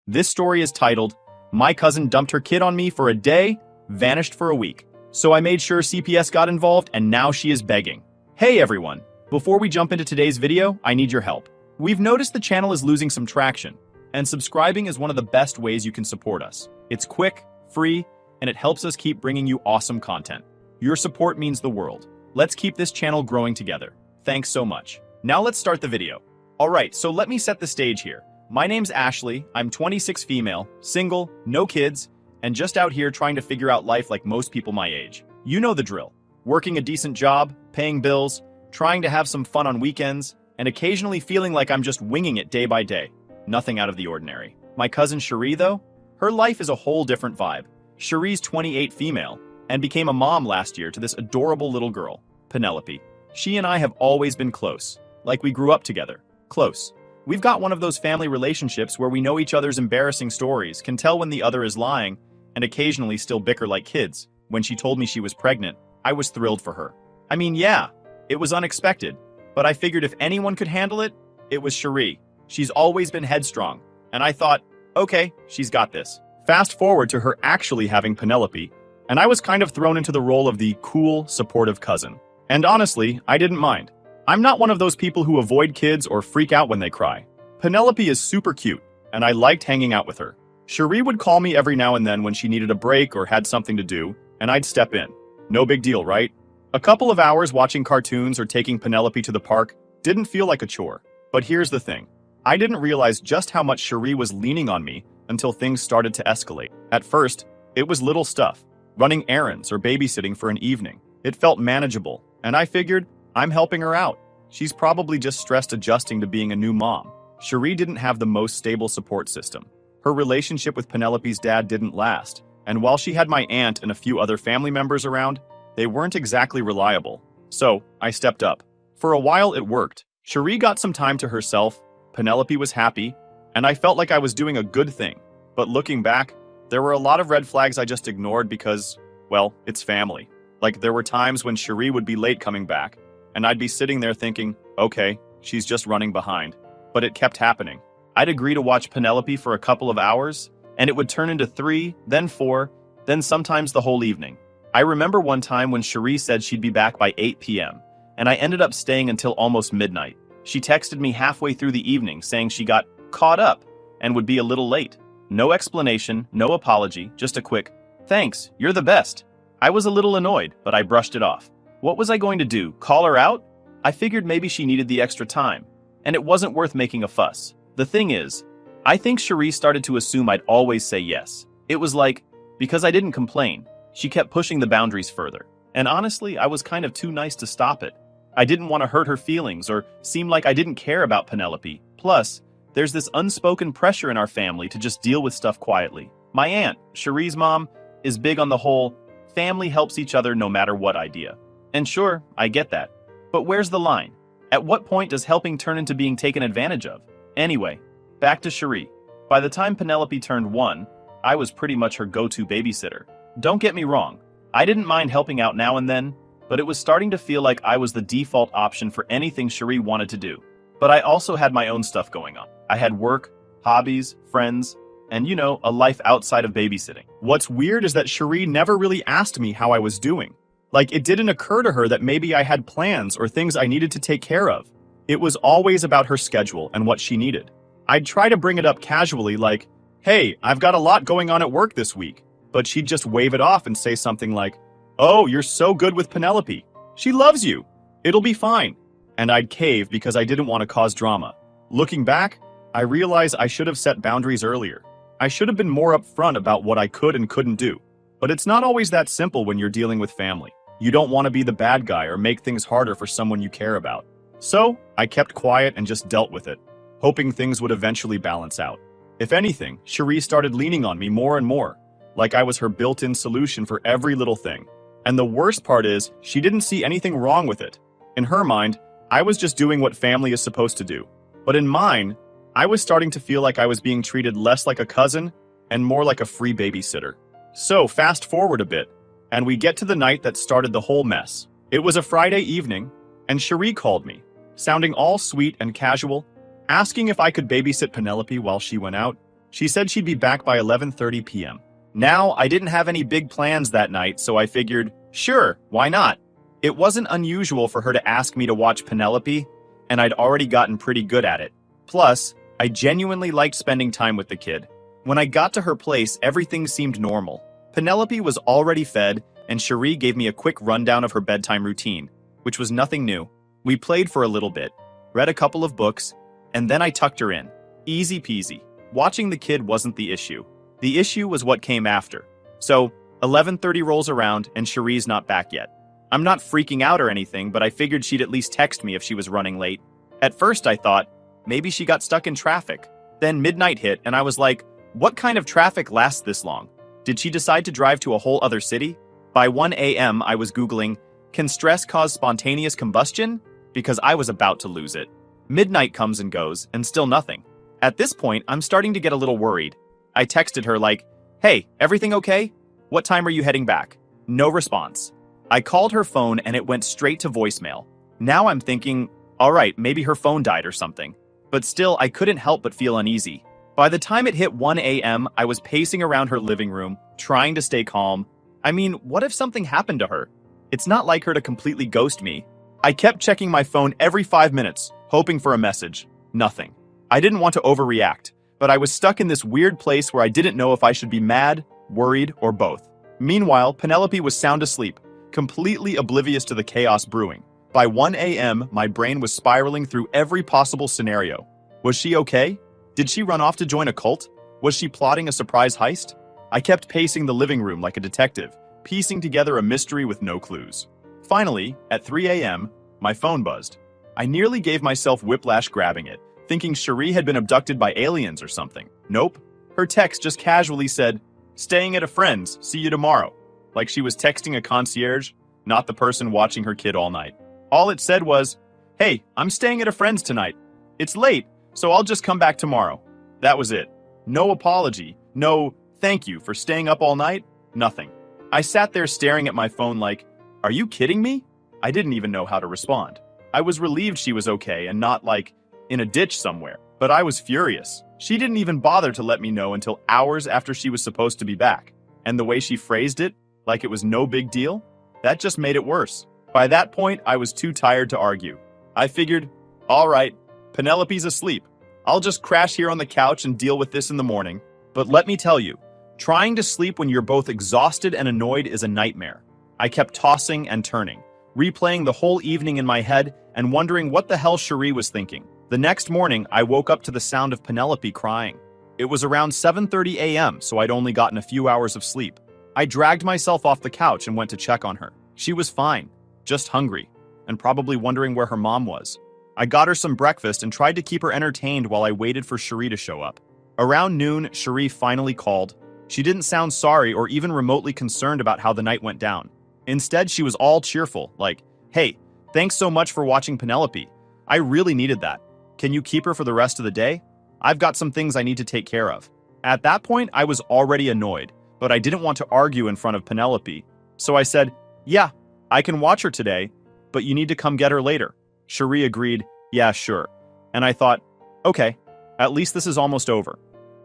This story is titled, My Cousin Dumped Her Kid on Me for a Day, Vanished for a Week. So I made sure CPS got involved and now she is begging. Hey everyone! Before we jump into today's video, I need your help. We've noticed the channel is losing some traction, and subscribing is one of the best ways you can support us. It's quick, free, and it helps us keep bringing you awesome content. Your support means the world. Let's keep this channel growing together. Thanks so much. Now let's start the video. Alright, so let me set the stage here. My name's Ashley, I'm 26 female, single, no kids, and just out here trying to figure out life like most people my age. You know the drill. Working a decent job, paying bills, trying to have some fun on weekends, and occasionally feeling like I'm just winging it day by day. Nothing out of the ordinary. My cousin Cherie, though? Her life is a whole different vibe. Cherie's 28 female, and became a mom last year to this adorable little girl, Penelope. She and I have always been close, like we grew up together. Close. We've got one of those family relationships where we know each other's embarrassing stories, can tell when the other is lying, and occasionally still bicker like kids. When she told me she was pregnant, I was thrilled for her. I mean, yeah, it was unexpected, but I figured if anyone could handle it, it was Cherie. She's always been headstrong, and I thought, okay, she's got this. Fast forward to her actually having Penelope, and I was kind of thrown into the role of the cool, supportive cousin. And honestly, I didn't mind. I'm not one of those people who avoid kids or freak out when they cry. Penelope is super cute, and I liked hanging out with her. Cherie would call me every now and then when she needed a break or had something to do, and I'd step in. No big deal, right? A couple of hours watching cartoons or taking Penelope to the park didn't feel like a chore. But here's the thing. I didn't realize just how much Cherie was leaning on me until things started to escalate. At first, it was little stuff. Running errands or babysitting for an evening. It felt manageable, and I figured, I'm helping her out. She's probably just stressed adjusting to being a new mom. Cherie didn't have the most stable support system. Her relationship with Penelope's dad didn't last, and while she had my aunt and a few other family members around, they weren't exactly reliable. So, I stepped up. For a while it worked. Cherie got some time to herself, Penelope was happy, and I felt like I was doing a good thing. But looking back, there were a lot of red flags I just ignored because, well, it's family. Like there were times when Cherie would be late coming back, and I'd be sitting there thinking, okay, she's just running behind. But it kept happening. I'd agree to watch Penelope for a couple of hours, and it would turn into 3, then 4, then sometimes the whole evening. I remember one time when Cherie said she'd be back by 8 p.m., and I ended up staying until almost midnight. She texted me halfway through the evening saying she got caught up and would be a little late. No explanation, no apology, just a quick, thanks, you're the best. I was a little annoyed, but I brushed it off. What was I going to do, call her out? I figured maybe she needed the extra time, and it wasn't worth making a fuss. The thing is, I think Cherie started to assume I'd always say yes. It was like, because I didn't complain, she kept pushing the boundaries further. And honestly, I was kind of too nice to stop it. I didn't want to hurt her feelings or seem like I didn't care about Penelope. Plus, there's this unspoken pressure in our family to just deal with stuff quietly. My aunt, Cherie's mom, is big on the whole, family helps each other no matter what idea. And sure, I get that. But where's the line? At what point does helping turn into being taken advantage of? Anyway, back to Cherie. By the time Penelope turned 1, I was pretty much her go-to babysitter. Don't get me wrong, I didn't mind helping out now and then, but it was starting to feel like I was the default option for anything Cherie wanted to do. But I also had my own stuff going on. I had work, hobbies, friends, and a life outside of babysitting. What's weird is that Cherie never really asked me how I was doing. Like, it didn't occur to her that maybe I had plans or things I needed to take care of. It was always about her schedule and what she needed. I'd try to bring it up casually like, hey, I've got a lot going on at work this week. But she'd just wave it off and say something like, oh, you're so good with Penelope. She loves you. It'll be fine. And I'd cave because I didn't want to cause drama. Looking back, I realize I should have set boundaries earlier. I should have been more upfront about what I could and couldn't do. But it's not always that simple when you're dealing with family. You don't want to be the bad guy or make things harder for someone you care about. So, I kept quiet and just dealt with it, hoping things would eventually balance out. If anything, Cherie started leaning on me more and more, like I was her built-in solution for every little thing. And the worst part is, she didn't see anything wrong with it. In her mind, I was just doing what family is supposed to do. But in mine, I was starting to feel like I was being treated less like a cousin and more like a free babysitter. So fast forward a bit, and we get to the night that started the whole mess. It was a Friday evening, and Cherie called me, sounding all sweet and casual, asking if I could babysit Penelope while she went out. She said she'd be back by 11:30 p.m. Now, I didn't have any big plans that night, so I figured, sure, why not? It wasn't unusual for her to ask me to watch Penelope, and I'd already gotten pretty good at it. Plus, I genuinely liked spending time with the kid. When I got to her place, everything seemed normal. Penelope was already fed, and Cherie gave me a quick rundown of her bedtime routine, which was nothing new. We played for a little bit, read a couple of books, and then I tucked her in. Easy peasy. Watching the kid wasn't the issue. The issue was what came after. So, 11:30 rolls around, and Cherie's not back yet. I'm not freaking out or anything, but I figured she'd at least text me if she was running late. At first I thought, maybe she got stuck in traffic. Then midnight hit, and I was like, what kind of traffic lasts this long? Did she decide to drive to a whole other city? By 1 a.m. I was Googling, can stress cause spontaneous combustion? Because I was about to lose it. Midnight comes and goes, and still nothing. At this point, I'm starting to get a little worried. I texted her like, hey, everything okay? What time are you heading back? No response. I called her phone and it went straight to voicemail. Now I'm thinking, all right, maybe her phone died or something. But still, I couldn't help but feel uneasy. By the time it hit 1 a.m., I was pacing around her living room, trying to stay calm. I mean, what if something happened to her? It's not like her to completely ghost me. I kept checking my phone every 5 minutes, hoping for a message. Nothing. I didn't want to overreact, but I was stuck in this weird place where I didn't know if I should be mad, worried, or both. Meanwhile, Penelope was sound asleep, completely oblivious to the chaos brewing. By 1 a.m., my brain was spiraling through every possible scenario. Was she okay? Did she run off to join a cult? Was she plotting a surprise heist? I kept pacing the living room like a detective, piecing together a mystery with no clues. Finally, at 3 a.m., my phone buzzed. I nearly gave myself whiplash grabbing it, thinking Cherie had been abducted by aliens or something. Nope. Her text just casually said, staying at a friend's, see you tomorrow. Like she was texting a concierge, not the person watching her kid all night. All it said was, hey, I'm staying at a friend's tonight. It's late, so I'll just come back tomorrow. That was it. No apology, no thank you for staying up all night, nothing. I sat there staring at my phone like, are you kidding me? I didn't even know how to respond. I was relieved she was okay and not like in a ditch somewhere, but I was furious. She didn't even bother to let me know until hours after she was supposed to be back. And the way she phrased it, like it was no big deal, that just made it worse. By that point, I was too tired to argue. I figured, all right, Penelope's asleep. I'll just crash here on the couch and deal with this in the morning. But let me tell you, trying to sleep when you're both exhausted and annoyed is a nightmare. I kept tossing and turning, replaying the whole evening in my head and wondering what the hell Cherie was thinking. The next morning, I woke up to the sound of Penelope crying. It was around 7:30 a.m., so I'd only gotten a few hours of sleep. I dragged myself off the couch and went to check on her. She was fine, just hungry, and probably wondering where her mom was. I got her some breakfast and tried to keep her entertained while I waited for Cherie to show up. Around noon, Cherie finally called. She didn't sound sorry or even remotely concerned about how the night went down. Instead, she was all cheerful, like, hey, thanks so much for watching Penelope. I really needed that. Can you keep her for the rest of the day? I've got some things I need to take care of. At that point, I was already annoyed, but I didn't want to argue in front of Penelope. So I said, yeah, I can watch her today, but you need to come get her later. Cherie agreed, yeah, sure. And I thought, okay, at least this is almost over.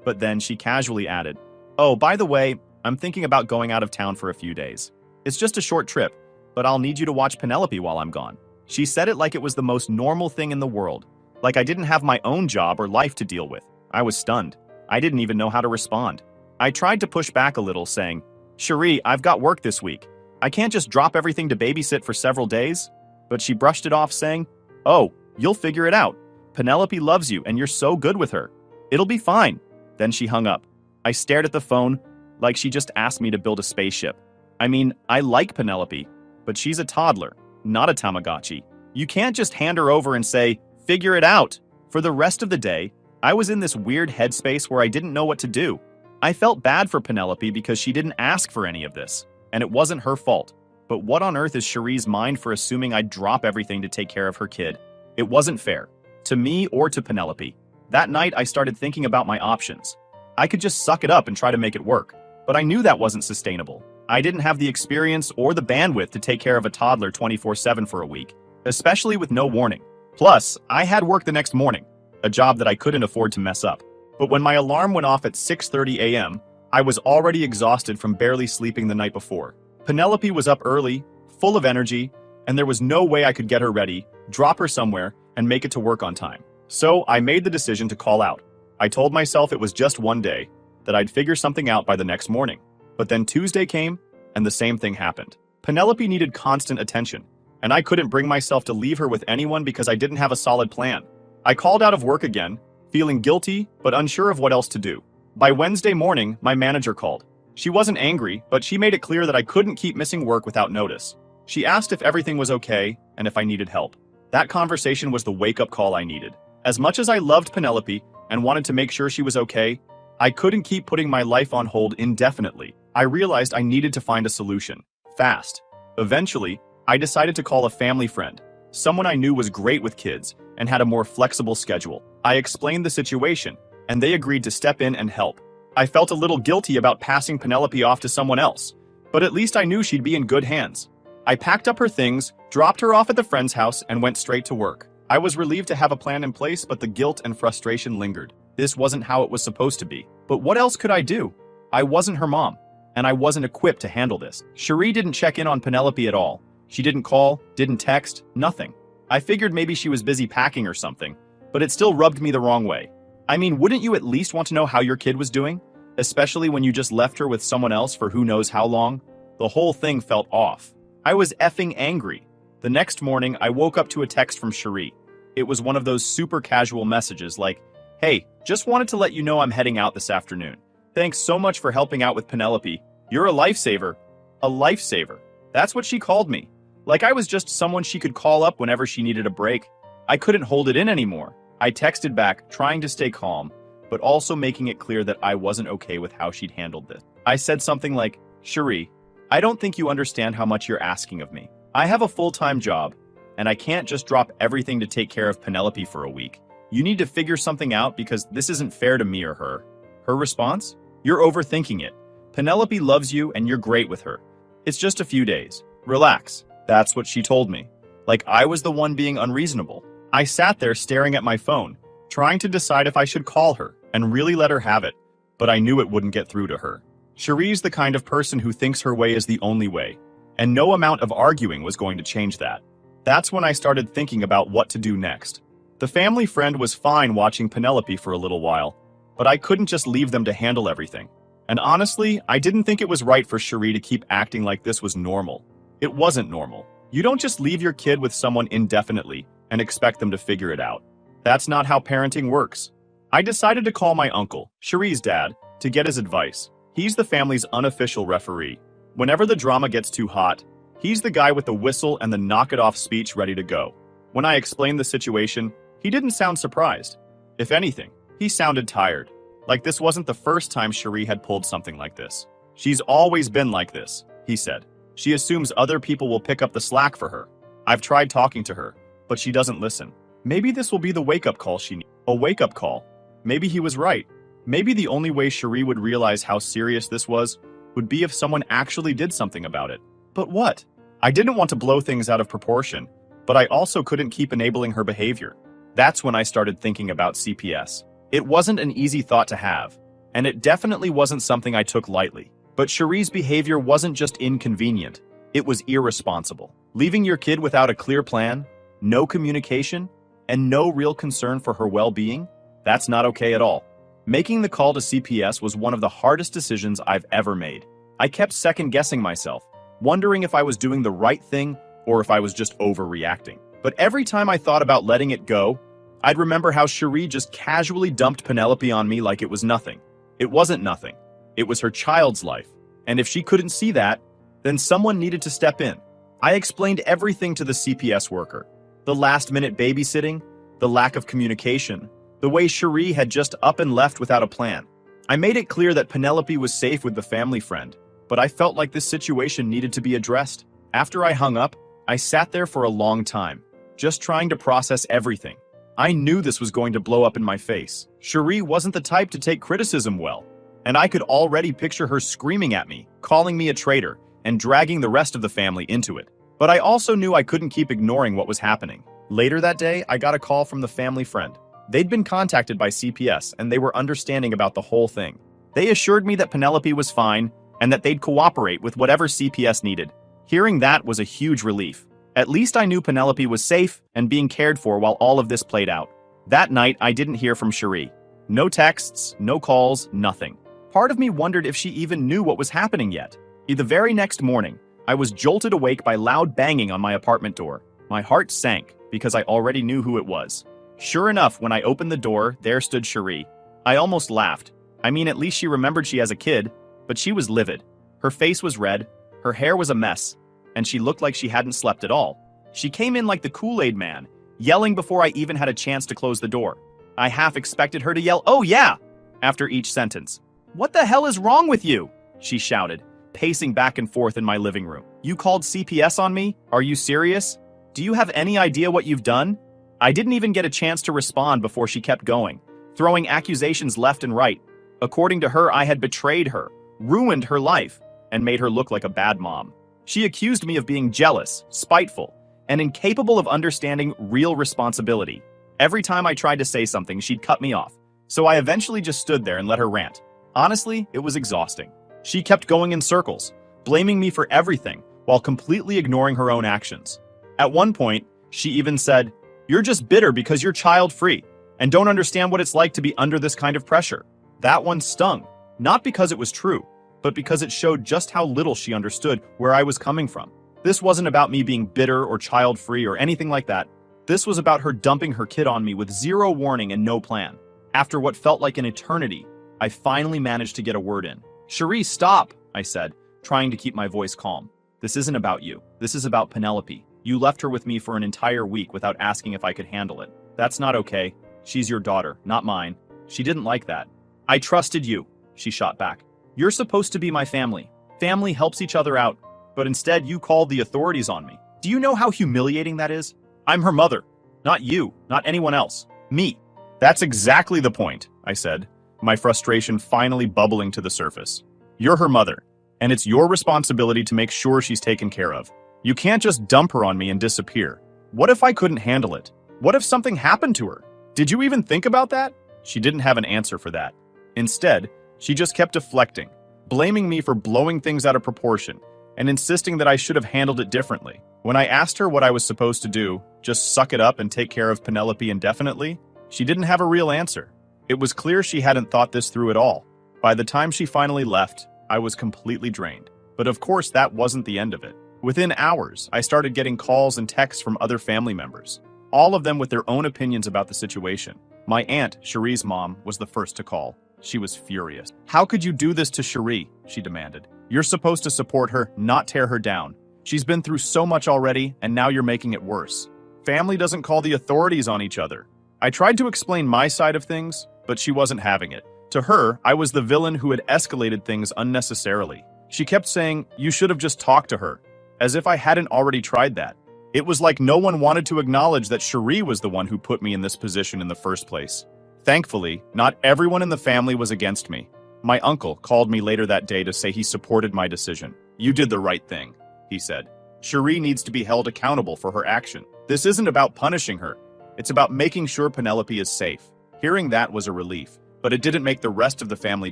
But then she casually added, oh, by the way, I'm thinking about going out of town for a few days. It's just a short trip, but I'll need you to watch Penelope while I'm gone. She said it like it was the most normal thing in the world, like I didn't have my own job or life to deal with. I was stunned. I didn't even know how to respond. I tried to push back a little, saying, Cherie, I've got work this week. I can't just drop everything to babysit for several days. But she brushed it off, saying, oh, you'll figure it out. Penelope loves you and you're so good with her. It'll be fine. Then she hung up. I stared at the phone like she just asked me to build a spaceship. I mean, I like Penelope, but she's a toddler, not a Tamagotchi. You can't just hand her over and say, figure it out. For the rest of the day, I was in this weird headspace where I didn't know what to do. I felt bad for Penelope because she didn't ask for any of this, and it wasn't her fault. But what on earth is Cherie's mind for assuming I'd drop everything to take care of her kid? It wasn't fair, to me or to Penelope. That night, I started thinking about my options. I could just suck it up and try to make it work, but I knew that wasn't sustainable. I didn't have the experience or the bandwidth to take care of a toddler 24/7 for a week, especially with no warning. Plus, I had work the next morning, a job that I couldn't afford to mess up. But when my alarm went off at 6:30 a.m., I was already exhausted from barely sleeping the night before. Penelope was up early, full of energy, and there was no way I could get her ready, drop her somewhere, and make it to work on time. So I made the decision to call out. I told myself it was just one day, that I'd figure something out by the next morning. But then Tuesday came, and the same thing happened. Penelope needed constant attention, and I couldn't bring myself to leave her with anyone because I didn't have a solid plan. I called out of work again, feeling guilty but unsure of what else to do. By Wednesday morning, my manager called. She wasn't angry, but she made it clear that I couldn't keep missing work without notice. She asked if everything was okay and if I needed help. That conversation was the wake-up call I needed. As much as I loved Penelope and wanted to make sure she was okay, I couldn't keep putting my life on hold indefinitely. I realized I needed to find a solution. Fast. Eventually, I decided to call a family friend, someone I knew was great with kids and had a more flexible schedule. I explained the situation, and they agreed to step in and help. I felt a little guilty about passing Penelope off to someone else, but at least I knew she'd be in good hands. I packed up her things, dropped her off at the friend's house, and went straight to work. I was relieved to have a plan in place, but the guilt and frustration lingered. This wasn't how it was supposed to be. But what else could I do? I wasn't her mom, and I wasn't equipped to handle this. Cherie didn't check in on Penelope at all. She didn't call, didn't text, nothing. I figured maybe she was busy packing or something, but it still rubbed me the wrong way. I mean, wouldn't you at least want to know how your kid was doing? Especially when you just left her with someone else for who knows how long? The whole thing felt off. I was effing angry. The next morning, I woke up to a text from Cherie. It was one of those super casual messages like, "Hey, just wanted to let you know I'm heading out this afternoon. Thanks so much for helping out with Penelope. You're a lifesaver." A lifesaver. That's what she called me. Like I was just someone she could call up whenever she needed a break. I couldn't hold it in anymore. I texted back, trying to stay calm, but also making it clear that I wasn't okay with how she'd handled this. I said something like, "Cherie, I don't think you understand how much you're asking of me. I have a full-time job, and I can't just drop everything to take care of Penelope for a week. You need to figure something out because this isn't fair to me or her." Her response? "You're overthinking it. Penelope loves you and you're great with her. It's just a few days. Relax." That's what she told me. Like I was the one being unreasonable. I sat there staring at my phone, trying to decide if I should call her and really let her have it, but I knew it wouldn't get through to her. Cherie's the kind of person who thinks her way is the only way, and no amount of arguing was going to change that. That's when I started thinking about what to do next. The family friend was fine watching Penelope for a little while, but I couldn't just leave them to handle everything. And honestly, I didn't think it was right for Cherie to keep acting like this was normal. It wasn't normal. You don't just leave your kid with someone indefinitely and expect them to figure it out. That's not how parenting works. I decided to call my uncle, Cherie's dad, to get his advice. He's the family's unofficial referee. Whenever the drama gets too hot, he's the guy with the whistle and the knock-it-off speech ready to go. When I explained the situation, he didn't sound surprised. If anything, he sounded tired. Like this wasn't the first time Cherie had pulled something like this. "She's always been like this," he said. "She assumes other people will pick up the slack for her. I've tried talking to her, but she doesn't listen. Maybe this will be the wake-up call she needs." A wake-up call? Maybe he was right. Maybe the only way Cherie would realize how serious this was would be if someone actually did something about it. But what? I didn't want to blow things out of proportion, but I also couldn't keep enabling her behavior. That's when I started thinking about CPS. It wasn't an easy thought to have, and it definitely wasn't something I took lightly. But Cherie's behavior wasn't just inconvenient, it was irresponsible. Leaving your kid without a clear plan, no communication, and no real concern for her well-being? That's not okay at all. Making the call to CPS was one of the hardest decisions I've ever made. I kept second-guessing myself, wondering if I was doing the right thing or if I was just overreacting. But every time I thought about letting it go, I'd remember how Cherie just casually dumped Penelope on me like it was nothing. It wasn't nothing. It was her child's life. And if she couldn't see that, then someone needed to step in. I explained everything to the CPS worker. The last-minute babysitting, the lack of communication, the way Cherie had just up and left without a plan. I made it clear that Penelope was safe with the family friend, but I felt like this situation needed to be addressed. After I hung up, I sat there for a long time, just trying to process everything. I knew this was going to blow up in my face. Cherie wasn't the type to take criticism well, and I could already picture her screaming at me, calling me a traitor, and dragging the rest of the family into it. But I also knew I couldn't keep ignoring what was happening. Later that day, I got a call from the family friend. They'd been contacted by CPS and they were understanding about the whole thing. They assured me that Penelope was fine and that they'd cooperate with whatever CPS needed. Hearing that was a huge relief. At least I knew Penelope was safe and being cared for while all of this played out. That night, I didn't hear from Cherie. No texts, no calls, nothing. Part of me wondered if she even knew what was happening yet. The very next morning, I was jolted awake by loud banging on my apartment door. My heart sank because I already knew who it was. Sure enough, when I opened the door, there stood Cherie. I almost laughed. I mean, at least she remembered she has a kid, but she was livid. Her face was red, her hair was a mess, and she looked like she hadn't slept at all. She came in like the Kool-Aid man, yelling before I even had a chance to close the door. I half expected her to yell, "Oh yeah!" after each sentence. "What the hell is wrong with you?" she shouted, pacing back and forth in my living room. "You called CPS on me? Are you serious? Do you have any idea what you've done?" I didn't even get a chance to respond before she kept going, throwing accusations left and right. According to her, I had betrayed her, ruined her life, and made her look like a bad mom. She accused me of being jealous, spiteful, and incapable of understanding real responsibility. Every time I tried to say something, she'd cut me off, so I eventually just stood there and let her rant. Honestly, it was exhausting. She kept going in circles, blaming me for everything, while completely ignoring her own actions. At one point, she even said, "You're just bitter because you're child-free, and don't understand what it's like to be under this kind of pressure." That one stung, not because it was true, but because it showed just how little she understood where I was coming from. This wasn't about me being bitter or child-free or anything like that. This was about her dumping her kid on me with zero warning and no plan. After what felt like an eternity, I finally managed to get a word in. "Cherie, stop," I said, trying to keep my voice calm. "This isn't about you. This is about Penelope. You left her with me for an entire week without asking if I could handle it. That's not okay. She's your daughter, not mine." She didn't like that. "I trusted you," she shot back. "You're supposed to be my family. Family helps each other out, but instead you called the authorities on me. Do you know how humiliating that is? I'm her mother. Not you, not anyone else. Me." "That's exactly the point," I said, my frustration finally bubbling to the surface. "You're her mother, and it's your responsibility to make sure she's taken care of. You can't just dump her on me and disappear. What if I couldn't handle it? What if something happened to her? Did you even think about that?" She didn't have an answer for that. Instead, she just kept deflecting, blaming me for blowing things out of proportion, and insisting that I should have handled it differently. When I asked her what I was supposed to do, just suck it up and take care of Penelope indefinitely, she didn't have a real answer. It was clear she hadn't thought this through at all. By the time she finally left, I was completely drained. But of course, that wasn't the end of it. Within hours, I started getting calls and texts from other family members, all of them with their own opinions about the situation. My aunt, Cherie's mom, was the first to call. She was furious. "How could you do this to Cherie?" she demanded. "You're supposed to support her, not tear her down. She's been through so much already, and now you're making it worse. Family doesn't call the authorities on each other." I tried to explain my side of things, but she wasn't having it. To her, I was the villain who had escalated things unnecessarily. She kept saying, "You should have just talked to her," as if I hadn't already tried that. It was like no one wanted to acknowledge that Cherie was the one who put me in this position in the first place. Thankfully, not everyone in the family was against me. My uncle called me later that day to say he supported my decision. "You did the right thing," he said. "Cherie needs to be held accountable for her action. This isn't about punishing her. It's about making sure Penelope is safe." Hearing that was a relief, but it didn't make the rest of the family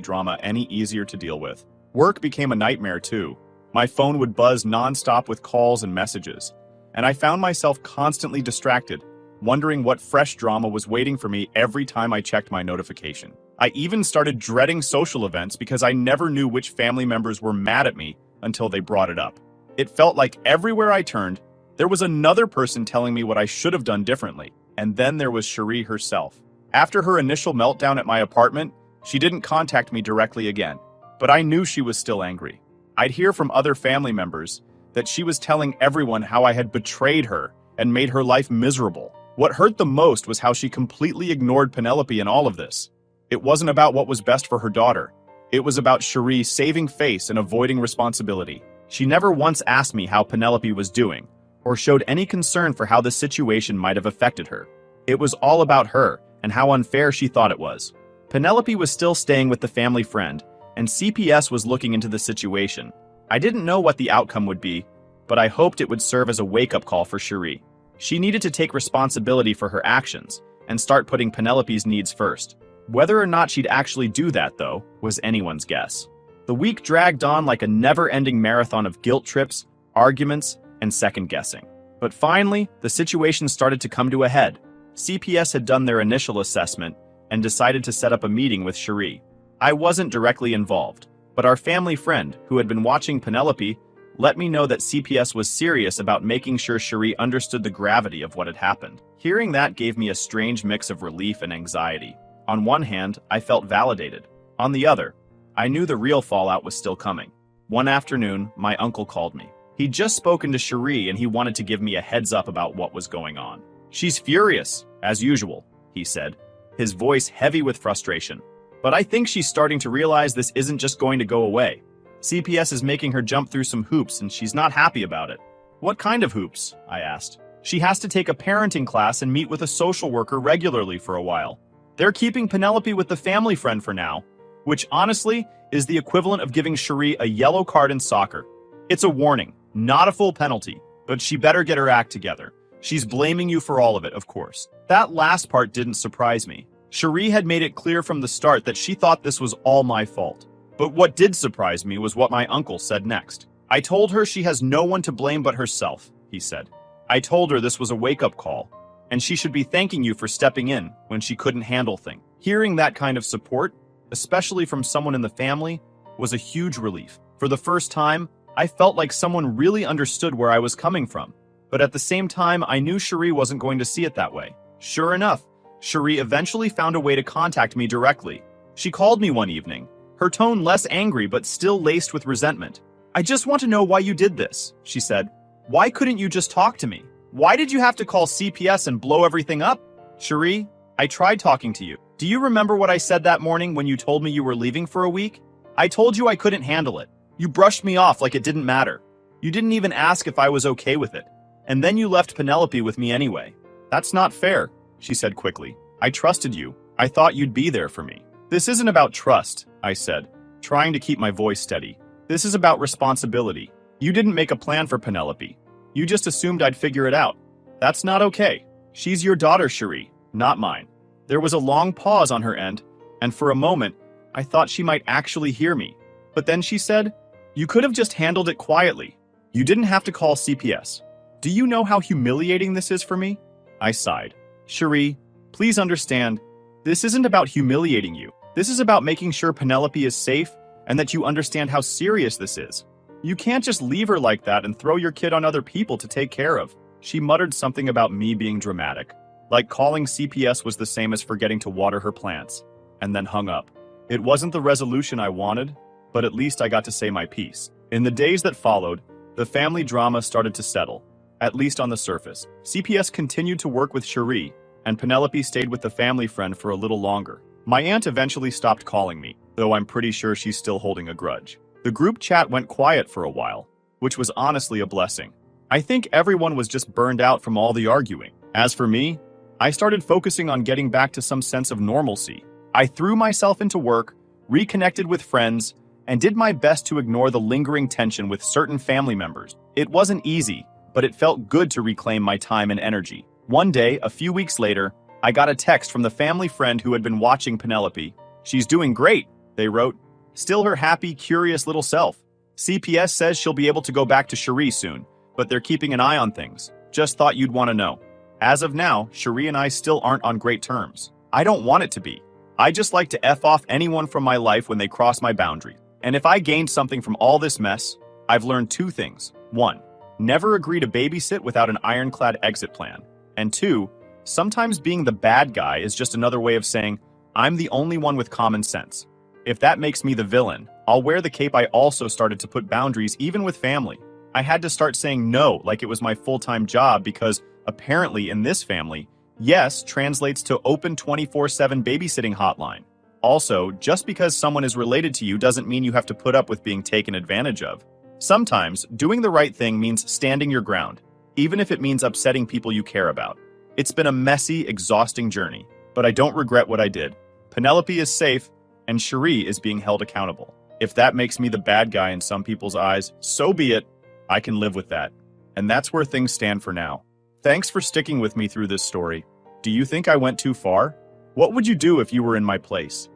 drama any easier to deal with. Work became a nightmare too. My phone would buzz nonstop with calls and messages, and I found myself constantly distracted, wondering what fresh drama was waiting for me every time I checked my notification. I even started dreading social events because I never knew which family members were mad at me until they brought it up. It felt like everywhere I turned, there was another person telling me what I should have done differently, and then there was Cherie herself. After her initial meltdown at my apartment, she didn't contact me directly again, but I knew she was still angry. I'd hear from other family members that she was telling everyone how I had betrayed her and made her life miserable. What hurt the most was how she completely ignored Penelope in all of this. It wasn't about what was best for her daughter. It was about Cherie saving face and avoiding responsibility. She never once asked me how Penelope was doing, or showed any concern for how the situation might have affected her. It was all about her and how unfair she thought it was. Penelope was still staying with the family friend, and CPS was looking into the situation. I didn't know what the outcome would be, but I hoped it would serve as a wake-up call for Cherie. She needed to take responsibility for her actions and start putting Penelope's needs first. Whether or not she'd actually do that, though, was anyone's guess. The week dragged on like a never-ending marathon of guilt trips, arguments, and second-guessing. But finally, the situation started to come to a head. CPS had done their initial assessment and decided to set up a meeting with Cherie. I wasn't directly involved, but our family friend, who had been watching Penelope, let me know that CPS was serious about making sure Cherie understood the gravity of what had happened. Hearing that gave me a strange mix of relief and anxiety. On one hand, I felt validated. On the other, I knew the real fallout was still coming. One afternoon, my uncle called me. He'd just spoken to Cherie and he wanted to give me a heads up about what was going on. "She's furious, as usual," he said, his voice heavy with frustration. "But I think she's starting to realize this isn't just going to go away. CPS is making her jump through some hoops and she's not happy about it." "What kind of hoops?" I asked. "She has to take a parenting class and meet with a social worker regularly for a while. They're keeping Penelope with the family friend for now, which honestly is the equivalent of giving Cherie a yellow card in soccer. It's a warning, not a full penalty, but she better get her act together. She's blaming you for all of it, of course." That last part didn't surprise me. Cherie had made it clear from the start that she thought this was all my fault. But what did surprise me was what my uncle said next. "I told her she has no one to blame but herself," he said. "I told her this was a wake-up call, and she should be thanking you for stepping in when she couldn't handle things." Hearing that kind of support, especially from someone in the family, was a huge relief. For the first time, I felt like someone really understood where I was coming from. But at the same time, I knew Cherie wasn't going to see it that way. Sure enough, Cherie eventually found a way to contact me directly. She called me one evening, her tone less angry but still laced with resentment. "I just want to know why you did this," she said. "Why couldn't you just talk to me? Why did you have to call CPS and blow everything up?" "Cherie, I tried talking to you. Do you remember what I said that morning when you told me you were leaving for a week? I told you I couldn't handle it. You brushed me off like it didn't matter. You didn't even ask if I was okay with it. And then you left Penelope with me anyway." "That's not fair," she said quickly. "I trusted you. I thought you'd be there for me." "This isn't about trust," I said, trying to keep my voice steady. "This is about responsibility. You didn't make a plan for Penelope. You just assumed I'd figure it out. That's not okay. She's your daughter, Cherie, not mine." There was a long pause on her end, and for a moment, I thought she might actually hear me. But then she said, "You could have just handled it quietly. You didn't have to call CPS. Do you know how humiliating this is for me?" I sighed. "Cherie, please understand, this isn't about humiliating you. This is about making sure Penelope is safe and that you understand how serious this is. You can't just leave her like that and throw your kid on other people to take care of." She muttered something about me being dramatic, like calling CPS was the same as forgetting to water her plants, and then hung up. It wasn't the resolution I wanted, but at least I got to say my piece. In the days that followed, the family drama started to settle, at least on the surface. CPS continued to work with Cherie, and Penelope stayed with the family friend for a little longer. My aunt eventually stopped calling me, though I'm pretty sure she's still holding a grudge. The group chat went quiet for a while, which was honestly a blessing. I think everyone was just burned out from all the arguing. As for me, I started focusing on getting back to some sense of normalcy. I threw myself into work, reconnected with friends, and did my best to ignore the lingering tension with certain family members. It wasn't easy, but it felt good to reclaim my time and energy. One day, a few weeks later, I got a text from the family friend who had been watching Penelope. "She's doing great," they wrote. "Still her happy, curious little self. CPS says she'll be able to go back to Cherie soon, but they're keeping an eye on things. Just thought you'd want to know." As of now, Cherie and I still aren't on great terms. I don't want it to be. I just like to F off anyone from my life when they cross my boundary. And if I gained something from all this mess, I've learned two things. 1, never agree to babysit without an ironclad exit plan. And 2, sometimes being the bad guy is just another way of saying, I'm the only one with common sense. If that makes me the villain, I'll wear the cape. I also started to put boundaries even with family. I had to start saying no like it was my full-time job because apparently in this family, yes translates to open 24/7 babysitting hotline. Also, just because someone is related to you doesn't mean you have to put up with being taken advantage of. Sometimes, doing the right thing means standing your ground, even if it means upsetting people you care about. It's been a messy, exhausting journey, but I don't regret what I did. Penelope is safe, and Cherie is being held accountable. If that makes me the bad guy in some people's eyes, so be it. I can live with that. And that's where things stand for now. Thanks for sticking with me through this story. Do you think I went too far? What would you do if you were in my place?